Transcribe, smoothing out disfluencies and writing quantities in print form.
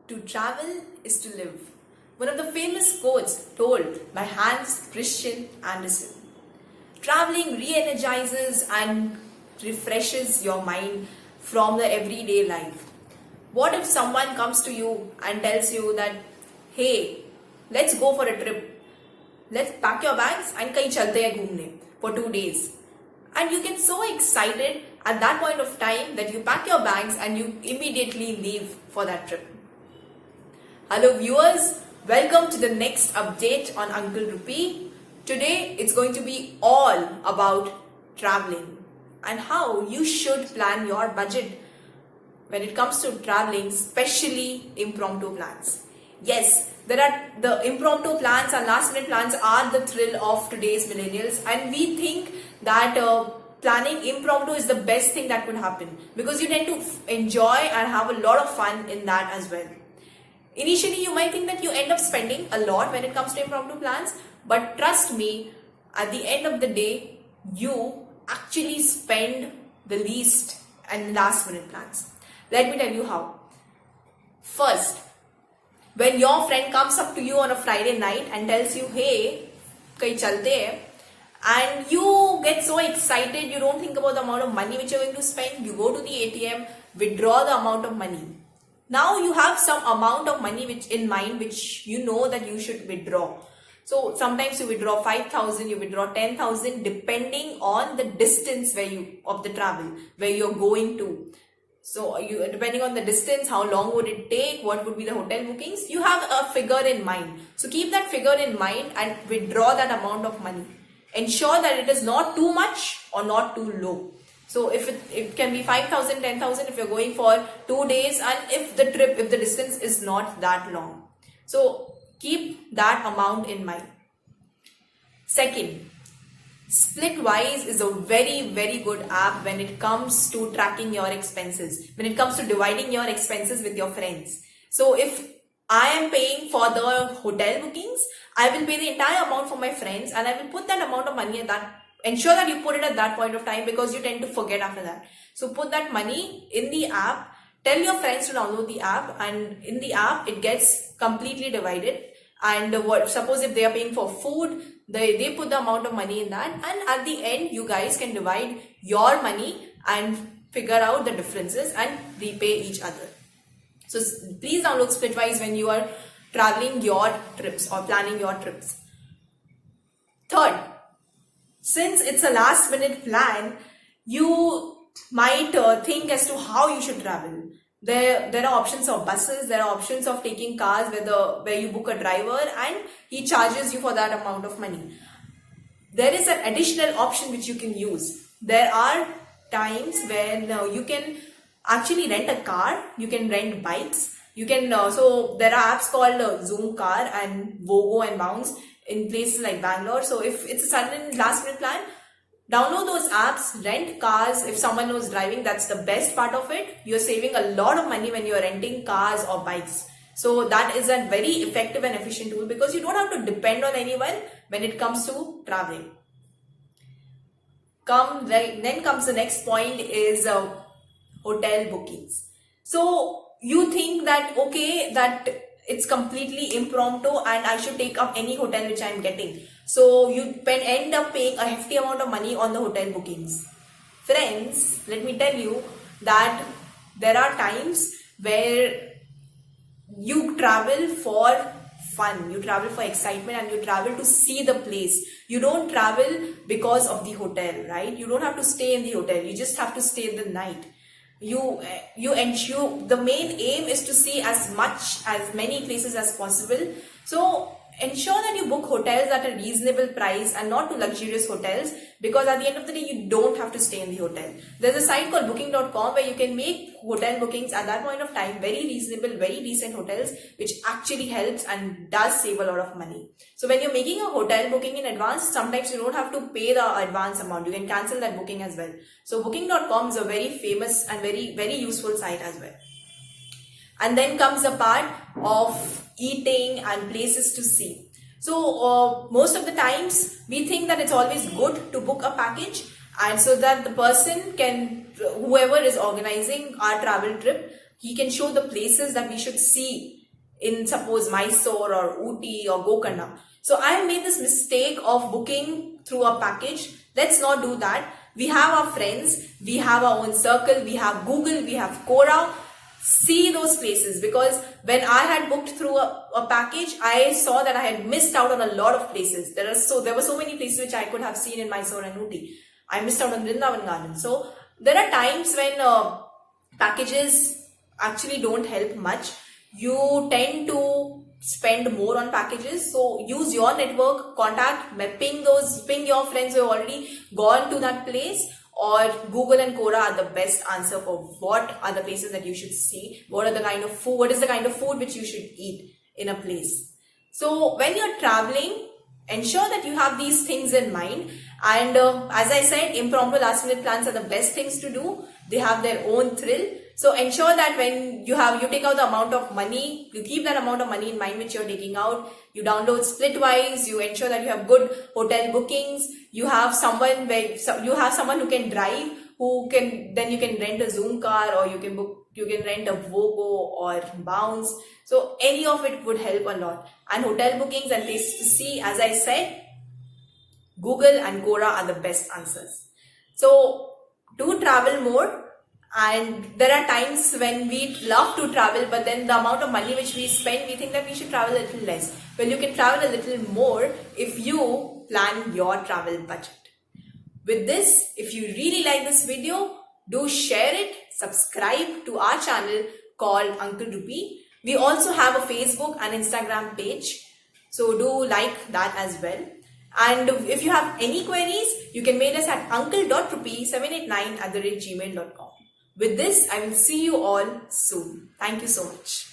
To travel is to live. One of the famous quotes told by Hans Christian Andersen. Traveling re-energizes and refreshes your mind from the everyday life. What if someone comes to you and tells you that, hey, let's go for a trip. Let's pack your bags and kahin chalte hai ghumne for 2 days. And you get so excited at that point of time that you pack your bags and you immediately leave for that trip. Hello viewers, welcome to the next update on Uncle Rupee. Today it's going to be all about traveling and how you should plan your budget when it comes to traveling, especially impromptu plans. Yes, the impromptu plans and last minute plans are the thrill of today's millennials, and we think that planning impromptu is the best thing that could happen because you tend to enjoy and have a lot of fun in that as well. Initially, you might think that you end up spending a lot when it comes to impromptu plans, but trust me, at the end of the day, you actually spend the least in last minute plans. Let me tell you how. First, when your friend comes up to you on a Friday night and tells you, hey, kahin chalte hai, and you get so excited, you don't think about the amount of money which you're going to spend, you go to the ATM, withdraw the amount of money. Now you have some amount of money in mind which you know that you should withdraw. So sometimes you withdraw 5,000, you withdraw 10,000 depending on the distance of the travel, where you're going to. So depending on the distance, how long would it take, what would be the hotel bookings, you have a figure in mind. So keep that figure in mind and withdraw that amount of money. Ensure that it is not too much or not too low. So if it can be 5,000, 10,000 if you're going for 2 days, and if the distance is not that long. So keep that amount in mind. Second, Splitwise is a very, very good app when it comes to tracking your expenses, when it comes to dividing your expenses with your friends. So if I am paying for the hotel bookings, I will pay the entire amount for my friends, and I will put that amount of money at that. Ensure that you put it at that point of time because you tend to forget after that. So put that money in the app, tell your friends to download the app, and in the app it gets completely divided. And suppose if they are paying for food, they put the amount of money in that, and at the end you guys can divide your money and figure out the differences and repay each other. So please download Splitwise when you are traveling your trips or planning your trips. Third, since it's a last minute plan, you might think as to how you should travel. There are options of buses, there are options of taking cars where you book a driver and he charges you for that amount of money. There is an additional option which you can use. There are times when you can actually rent a car, you can rent bikes, you can so there are apps called Zoom Car and Vogo and Bounce in places like Bangalore. So if it's a sudden last minute plan, download those apps, rent cars. If someone knows driving, that's the best part of it. You're saving a lot of money when you're renting cars or bikes. So that is a very effective and efficient tool because you don't have to depend on anyone when it comes to traveling. Then comes the next point is hotel bookings. So you think that, okay, that it's completely impromptu and I should take up any hotel which I'm getting. So you end up paying a hefty amount of money on the hotel bookings. Friends, let me tell you that there are times where you travel for fun, you travel for excitement, and you travel to see the place. You don't travel because of the hotel, right? You don't have to stay in the hotel. You just have to stay the night. The main aim is to see as many places as possible. So ensure that you book hotels at a reasonable price and not to luxurious hotels, because at the end of the day you don't have to stay in the hotel. There's a site called booking.com where you can make hotel bookings at that point of time, very reasonable, very decent hotels, which actually helps and does save a lot of money. So when you're making a hotel booking in advance, sometimes you don't have to pay the advance amount. You can cancel that booking as well. So booking.com is a very famous and very, very useful site as well. And then comes the part of eating and places to see. So most of the times we think that it's always good to book a package, and so that the person can, whoever is organizing our travel trip, He can show the places that we should see in suppose Mysore or Ooty or Gokarna. So I made this mistake of booking through a package. Let's not do that. We have our friends, we have our own circle, we have Google, we have Quora. See those places, because when I had booked through a package, I saw that I had missed out on a lot of places. There were so many places which I could have seen in Mysore and Ooty. I missed out on Vrindavan Garden. So there are times when packages actually don't help much. You tend to spend more on packages. So use your network, ping your friends who have already gone to that place, or Google and Quora are the best answer for what are the places that you should see, what is the kind of food which you should eat in a place. So when you're traveling, ensure that you have these things in mind. And as I said, impromptu last minute plans are the best things to do. They have their own thrill. So ensure that when you take out the amount of money, you keep that amount of money in mind which you're taking out. You download Splitwise. You ensure that you have good hotel bookings. You have someone who can drive, you can rent a Zoom car, or you can rent a Vogo or Bounce. So any of it would help a lot. And hotel bookings and places to see, as I said, Google and Quora are the best answers. So do travel more. And there are times when we love to travel, but then the amount of money which we spend, we think that we should travel a little less. Well, you can travel a little more if you plan your travel budget. With this, if you really like this video, do share it, subscribe to our channel called Uncle Rupee. We also have a Facebook and Instagram page, so do like that as well. And if you have any queries, you can mail us at uncle.rupee789@gmail.com. With this, I will see you all soon. Thank you so much.